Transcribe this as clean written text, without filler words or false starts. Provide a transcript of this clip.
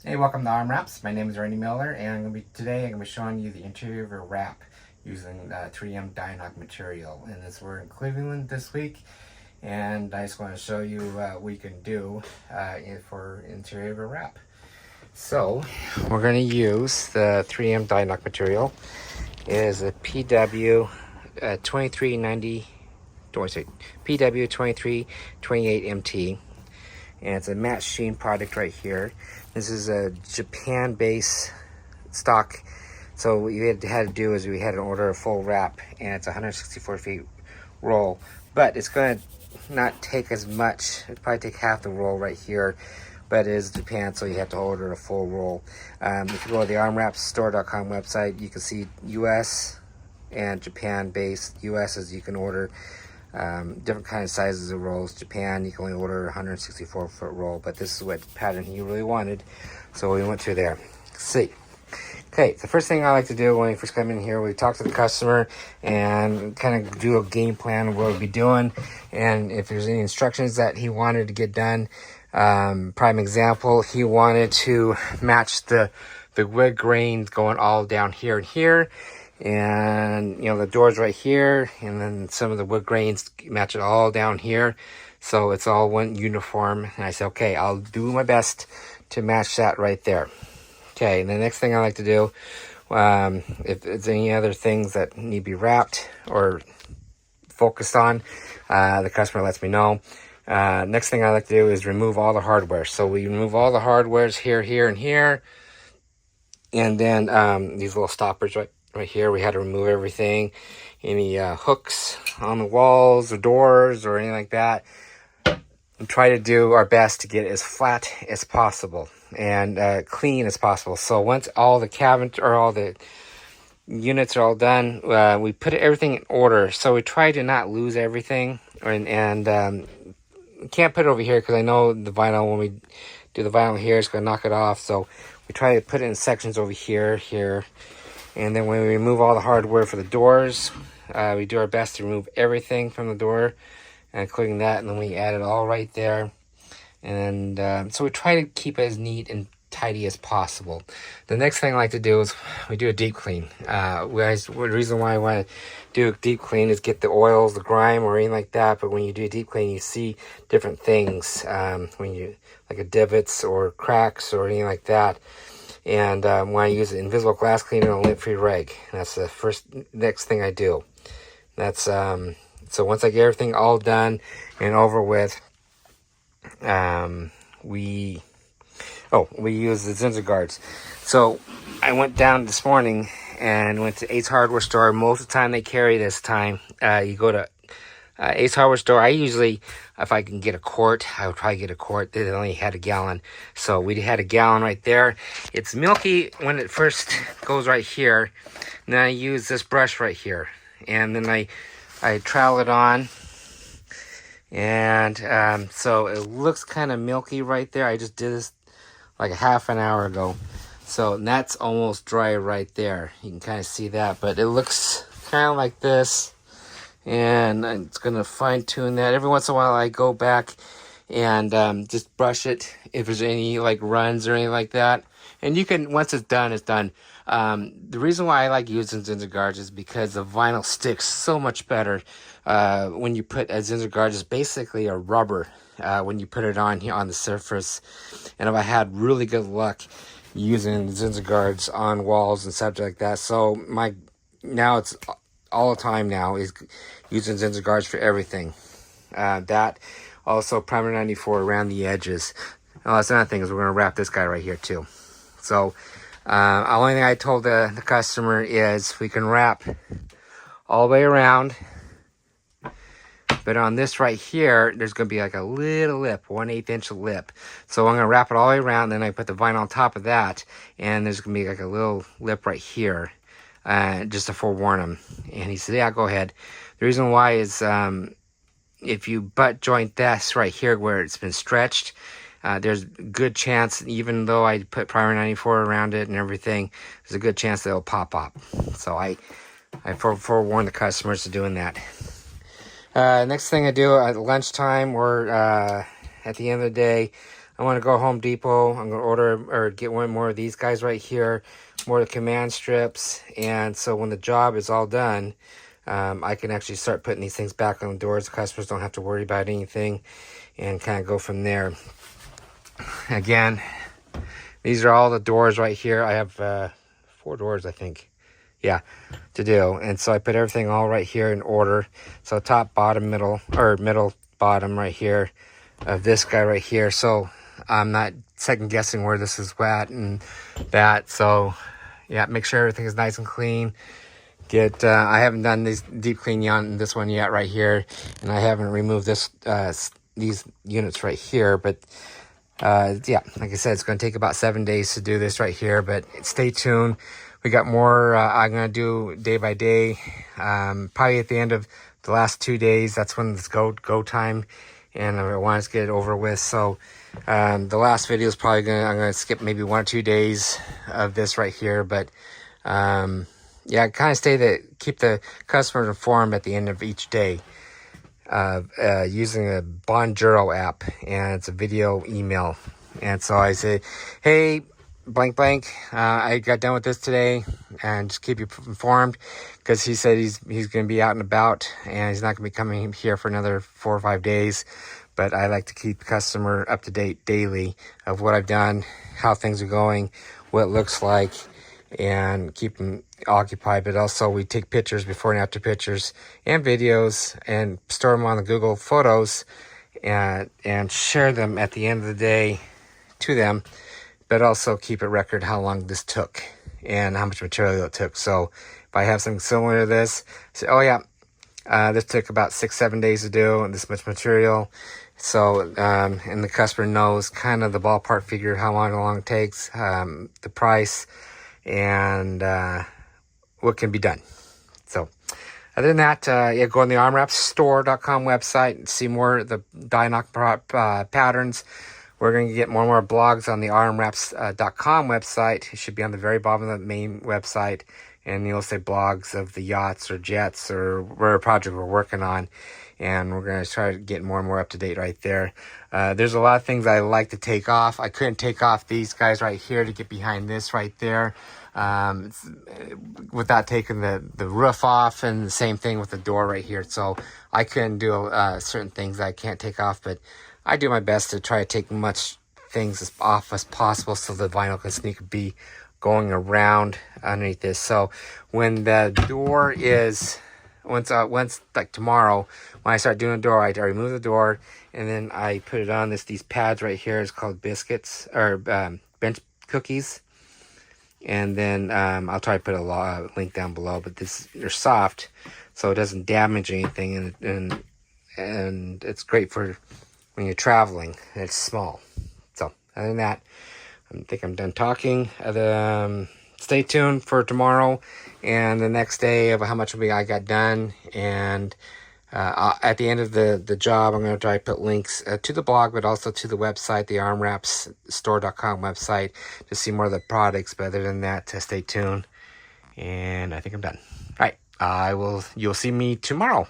Hey, welcome to Arm Wraps. My name is Randy Miller, and today I'm going to be showing you the interior of a wrap using 3M Di-Noc material. And we're in Cleveland this week, and I just want to show you what we can do for interior of a wrap. So we're going to use the 3M Di-Noc material. It is a PW-2328 PW-2328MT. And it's a matte sheen product right here. This is a Japan-based stock. So what we had to do is we had to order a full wrap, and it's 164 feet roll. But it's going to not take as much. It'll probably take half the roll right here. But it is Japan, so you have to order a full roll. If you go to the armwrapstore.com website, you can see U.S. and Japan-based. U.S. is you can order different kind of sizes of rolls. Japan, you can only order 164 foot roll, but this is what pattern he really wanted, so we went through there. Let's see. Okay, the first thing I like to do when we first come in here, we talk to the customer and kind of do a game plan of what we'll be doing, and if there's any instructions that he wanted to get done. Prime example, he wanted to match the wood grains going all down here and here, and the doors right here, and then some of the wood grains match it all down here, so it's all one uniform. And I said, okay, I'll do my best to match that right there. Okay, and the next thing I like to do, if there's any other things that need to be wrapped or focused on, the customer lets me know. Next thing I like to do is remove all the hardware. So we remove all the hardwares here, and here, and then these little stoppers right here, we had to remove everything, any hooks on the walls or doors or anything like that, and try to do our best to get it as flat as possible and clean as possible. So once all the cabinets or all the units are all done, we put everything in order. So we try to not lose everything, and can't put it over here because I know the vinyl, when we do the vinyl here, it's going to knock it off. So we try to put it in sections over here, and then when we remove all the hardware for the doors, we do our best to remove everything from the door, including that, and then we add it all right there. And so we try to keep it as neat and tidy as possible. The next thing I like to do is we do a deep clean. The reason why I want to do a deep clean is get the oils, the grime, or anything like that. But when you do a deep clean, you see different things when you like a divots or cracks or anything like that. And when I use an invisible glass cleaner and a lint-free rag, that's the next thing I do. That's so once I get everything all done and over with, we use the Zinsser Gardz. So I went down this morning and went to Ace Hardware Store. Most of the time they carry this time. You go to Ace Hardware Store. I usually, if I can get a quart, I would probably get a quart. They only had a gallon. So we had a gallon right there. It's milky when it first goes right here. And then I use this brush right here. And then I trowel it on. And so it looks kind of milky right there. I just did this like a half an hour ago. So that's almost dry right there. You can kind of see that. But it looks kind of like this. And I'm just going to fine tune that. Every once in a while I go back and just brush it if there's any like runs or anything like that. And you can, once it's done, it's done. The reason why I like using Zinsser Gardz is because the vinyl sticks so much better when you put a Zinsser Gardz. It's basically a rubber when you put it on here on the surface. And I've had really good luck using Zinsser Gardz on walls and stuff like that. So now it's all the time now is using Zinsser Gardz for everything. That also primer 94 around the edges. Oh, that's another thing, is we're going to wrap this guy right here too. So the only thing I told the customer is we can wrap all the way around, but on this right here there's going to be like a little lip, 1/8 inch lip. So I'm going to wrap it all the way around, then I put the vinyl on top of that, and there's going to be like a little lip right here. Just to forewarn him. And he said, yeah, go ahead. The reason why is if you butt joint this right here where it's been stretched, there's a good chance, even though I put primer 94 around it and everything, there's a good chance that it'll pop up. So I forewarn the customers to doing that. Next thing I do at lunchtime or at the end of the day, I want to go Home Depot. I'm going to order or get one more of these guys right here, more of the command strips. And so when the job is all done, I can actually start putting these things back on the doors. The customers don't have to worry about anything and kind of go from there. Again, these are all the doors right here. I have 4 doors, I think. Yeah, to do. And so I put everything all right here in order. So top, bottom, middle, or middle, bottom right here of this guy right here. So I'm not second guessing where this is at and that. So yeah, make sure everything is nice and clean. I haven't done this deep cleaning on this one yet right here. And I haven't removed these units right here. But yeah, like I said, it's going to take about 7 days to do this right here. But stay tuned. We got more I'm going to do day by day. Probably at the end of the last 2 days, that's when it's go time. And I want to get it over with. So the last video is probably I'm going to skip maybe 1 or 2 days of this right here. But yeah, kind of keep the customers informed at the end of each day. Using a Bonjoro app, and it's a video email. And so I say, hey, blank blank, I got done with this today, and just keep you informed, because he said he's going to be out and about, and he's not going to be coming here for another 4 or 5 days. But I like to keep the customer up to date daily of what I've done, how things are going, what it looks like, and keep them occupied. But also we take pictures, before and after pictures and videos, and store them on the Google Photos, and share them at the end of the day to them. But also keep a record how long this took and how much material it took. So if I have something similar to this, say, oh yeah, this took about 6-7 days to do, and this much material. So and the customer knows kind of the ballpark figure, how long it takes, the price, and what can be done. So other than that, yeah, go on the armwrapstore.com website and see more of the Di-Noc patterns. We're going to get more and more blogs on the armwraps.com website. It should be on the very bottom of the main website, and you'll say blogs of the yachts or jets or whatever project we're working on. And we're going to try to get more and more up to date right there. There's a lot of things I like to take off. I couldn't take off these guys right here to get behind this right there without taking the roof off, and the same thing with the door right here. So I couldn't do certain things I can't take off, but I do my best to try to take much things off as possible so the vinyl can sneak be going around underneath this. So when the door is... Once like tomorrow, when I start doing the door, I remove the door, and then I put it on these pads right here. It's called biscuits, or bench cookies. And then I'll try to put a link down below. But they're soft, so it doesn't damage anything, and it's great for when you're traveling. And it's small. So other than that, I think I'm done talking. Stay tuned for tomorrow and the next day of how much I got done. And at the end of the job, I'm going to try to put links to the blog, but also to the website, the armwrapstore.com website, to see more of the products. But other than that, stay tuned. And I think I'm done. All right. You'll see me tomorrow.